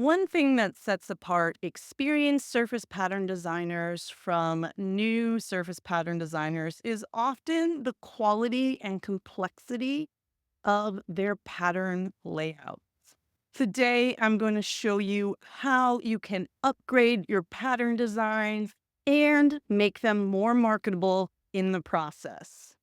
One thing that sets apart experienced surface pattern designers from new surface pattern designers is often the quality and complexity of their pattern layout. Today, I'm going to show you how you can upgrade your pattern designs and make them more marketable in the process.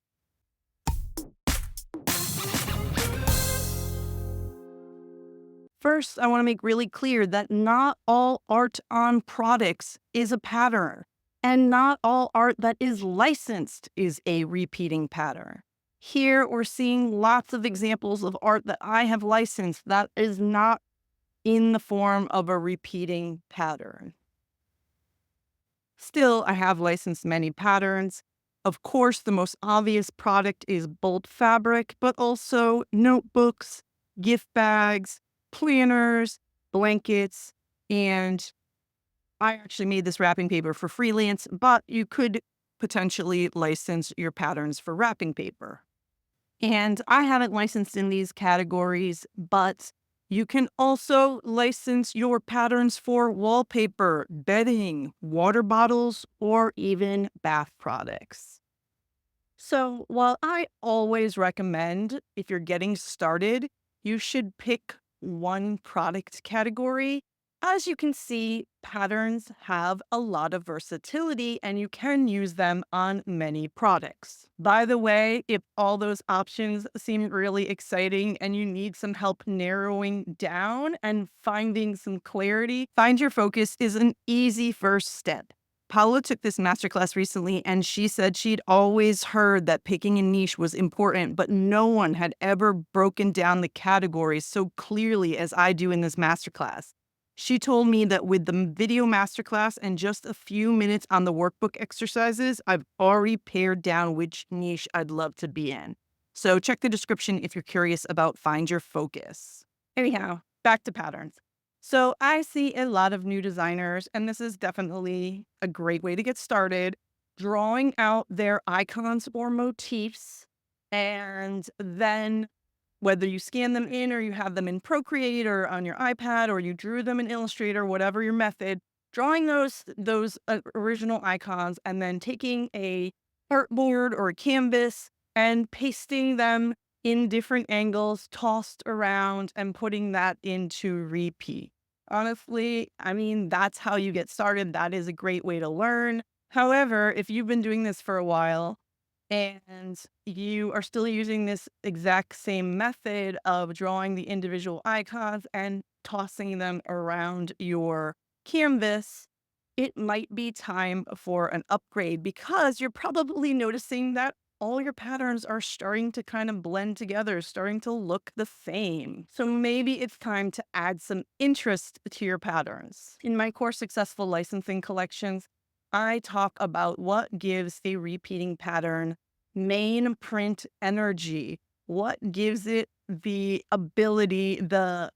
First, I want to make really clear that not all art on products is a pattern, and not all art that is licensed is a repeating pattern. Here, we're seeing lots of examples of art that I have licensed that is not in the form of a repeating pattern. Still, I have licensed many patterns. Of course, the most obvious product is bolt fabric, but also notebooks, gift bags, planners, blankets, and I actually made this wrapping paper for freelance, but you could potentially license your patterns for wrapping paper. And I haven't licensed in these categories, but you can also license your patterns for wallpaper, bedding, water bottles, or even bath products. So while I always recommend if you're getting started, you should pick one product category. As you can see, patterns have a lot of versatility and you can use them on many products. By the way, if all those options seem really exciting and you need some help narrowing down and finding some clarity, Find Your Focus is an easy first step. Paula took this masterclass recently and she said she'd always heard that picking a niche was important, but no one had ever broken down the categories so clearly as I do in this masterclass. She told me that with the video masterclass and just a few minutes on the workbook exercises, I've already pared down which niche I'd love to be in. So check the description if you're curious about Find Your Focus. Anyhow, back to patterns. So I see a lot of new designers, and this is definitely a great way to get started, drawing out their icons or motifs, and then whether you scan them in or you have them in Procreate or on your iPad or you drew them in Illustrator, whatever your method, drawing those original icons and then taking a artboard or a canvas and pasting them in different angles, tossed around and putting that into repeat. Honestly, I mean, that's how you get started. That is a great way to learn. However, if you've been doing this for a while, and you are still using this exact same method of drawing the individual icons and tossing them around your canvas, it might be time for an upgrade because you're probably noticing that all your patterns are starting to kind of blend together, starting to look the same. So maybe it's time to add some interest to your patterns. In my course, Successful Licensing Collections, I talk about what gives a repeating pattern main print energy, what gives it the ability, the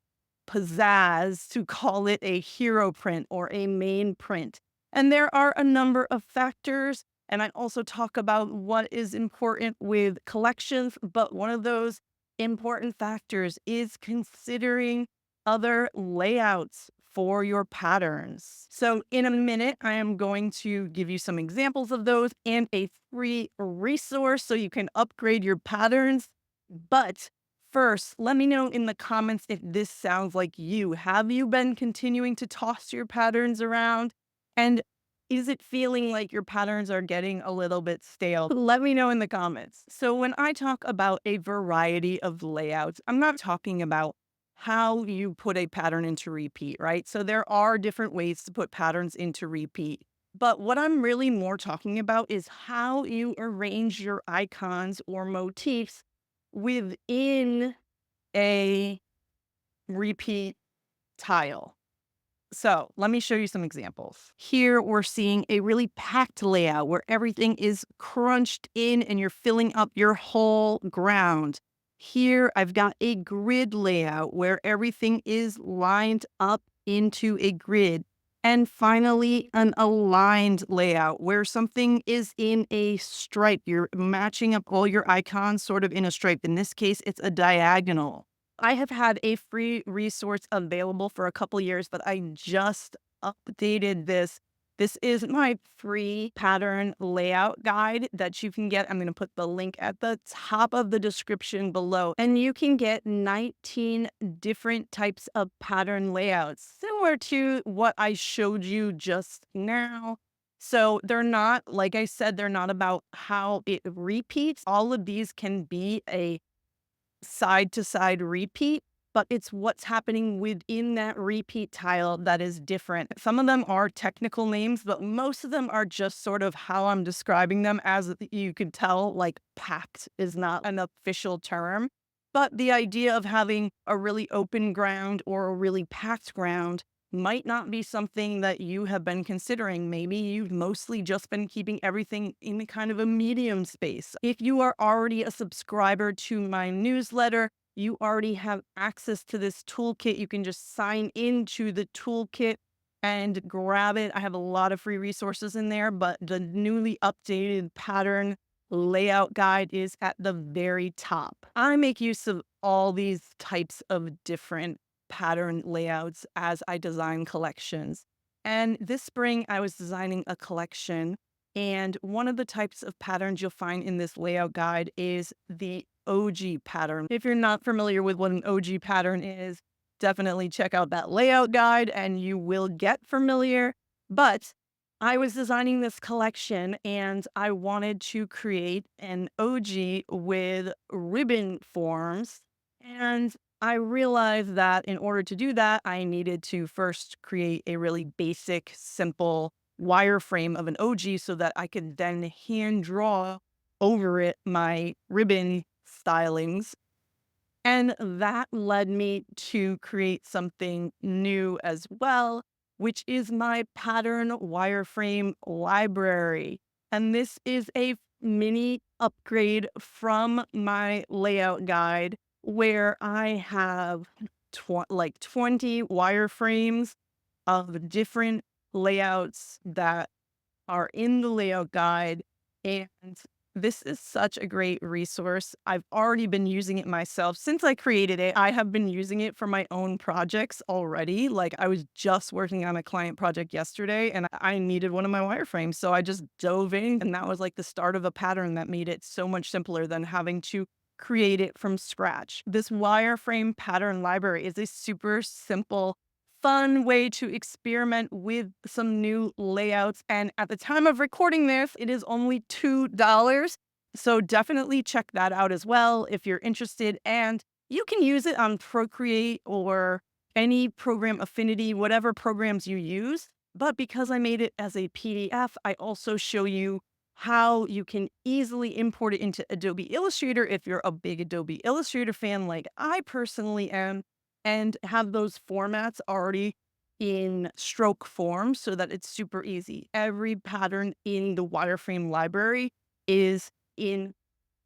pizzazz to call it a hero print or a main print. And there are a number of factors. And I also talk about what is important with collections, but one of those important factors is considering other layouts for your patterns. So in a minute, I am going to give you some examples of those and a free resource so you can upgrade your patterns. But first, let me know in the comments if this sounds like you. Have you been continuing to toss your patterns around? And is it feeling like your patterns are getting a little bit stale? Let me know in the comments. So when I talk about a variety of layouts, I'm not talking about how you put a pattern into repeat, right? So there are different ways to put patterns into repeat. But what I'm really more talking about is how you arrange your icons or motifs within a repeat tile. So let me show you some examples. Here we're seeing a really packed layout where everything is crunched in and you're filling up your whole ground. Here I've got a grid layout where everything is lined up into a grid. And finally, an aligned layout where something is in a stripe. You're matching up all your icons sort of in a stripe. In this case, it's a diagonal. I have had a free resource available for a couple years, but I just updated this. This is my free pattern layout guide that you can get. I'm going to put the link at the top of the description below. And you can get 19 different types of pattern layouts, similar to what I showed you just now. So they're not, like I said, they're not about how it repeats. All of these can be a side to side repeat, but it's what's happening within that repeat tile that is different. Some of them are technical names, but most of them are just sort of how I'm describing them. As you can tell, like packed is not an official term, but the idea of having a really open ground or a really packed ground might not be something that you have been considering. Maybe you've mostly just been keeping everything in kind of a medium space. If you are already a subscriber to my newsletter, you already have access to this toolkit. You can just sign into the toolkit and grab it. I have a lot of free resources in there, but the newly updated pattern layout guide is at the very top. I make use of all these types of different pattern layouts as I design collections. And this spring, I was designing a collection. And one of the types of patterns you'll find in this layout guide is the OG pattern. If you're not familiar with what an OG pattern is, definitely check out that layout guide and you will get familiar. But I was designing this collection and I wanted to create an OG with ribbon forms. And I realized that in order to do that, I needed to first create a really basic, simple wireframe of an OG so that I could then hand draw over it my ribbon stylings. And that led me to create something new as well, which is my pattern wireframe library. And this is a mini upgrade from my layout guide where I have like 20 wireframes of different layouts that are in the layout guide. And this is such a great resource. I've already been using it myself. Since I created it, I have been using it for my own projects already. Like I was just working on a client project yesterday and I needed one of my wireframes. So I just dove in and that was like the start of a pattern that made it so much simpler than having to create it from scratch. This wireframe pattern library is a super simple fun way to experiment with some new layouts. And at the time of recording this, it is only $2. So definitely check that out as well if you're interested. And you can use it on Procreate or any program affinity, whatever programs you use. But because I made it as a PDF, I also show you how you can easily import it into Adobe Illustrator if you're a big Adobe Illustrator fan like I personally am, and have those formats already in stroke form so that it's super easy. Every pattern in the wireframe library is in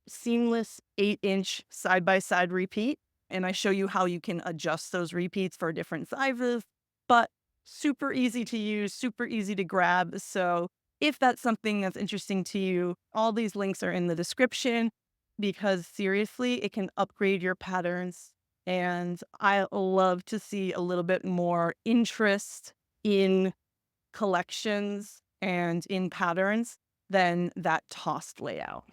seamless 8-inch side-by-side repeat. And I show you how you can adjust those repeats for different sizes, but super easy to use, super easy to grab. So if that's something that's interesting to you, all these links are in the description because seriously, it can upgrade your patterns. And I love to see a little bit more interest in collections and in patterns than that tossed layout.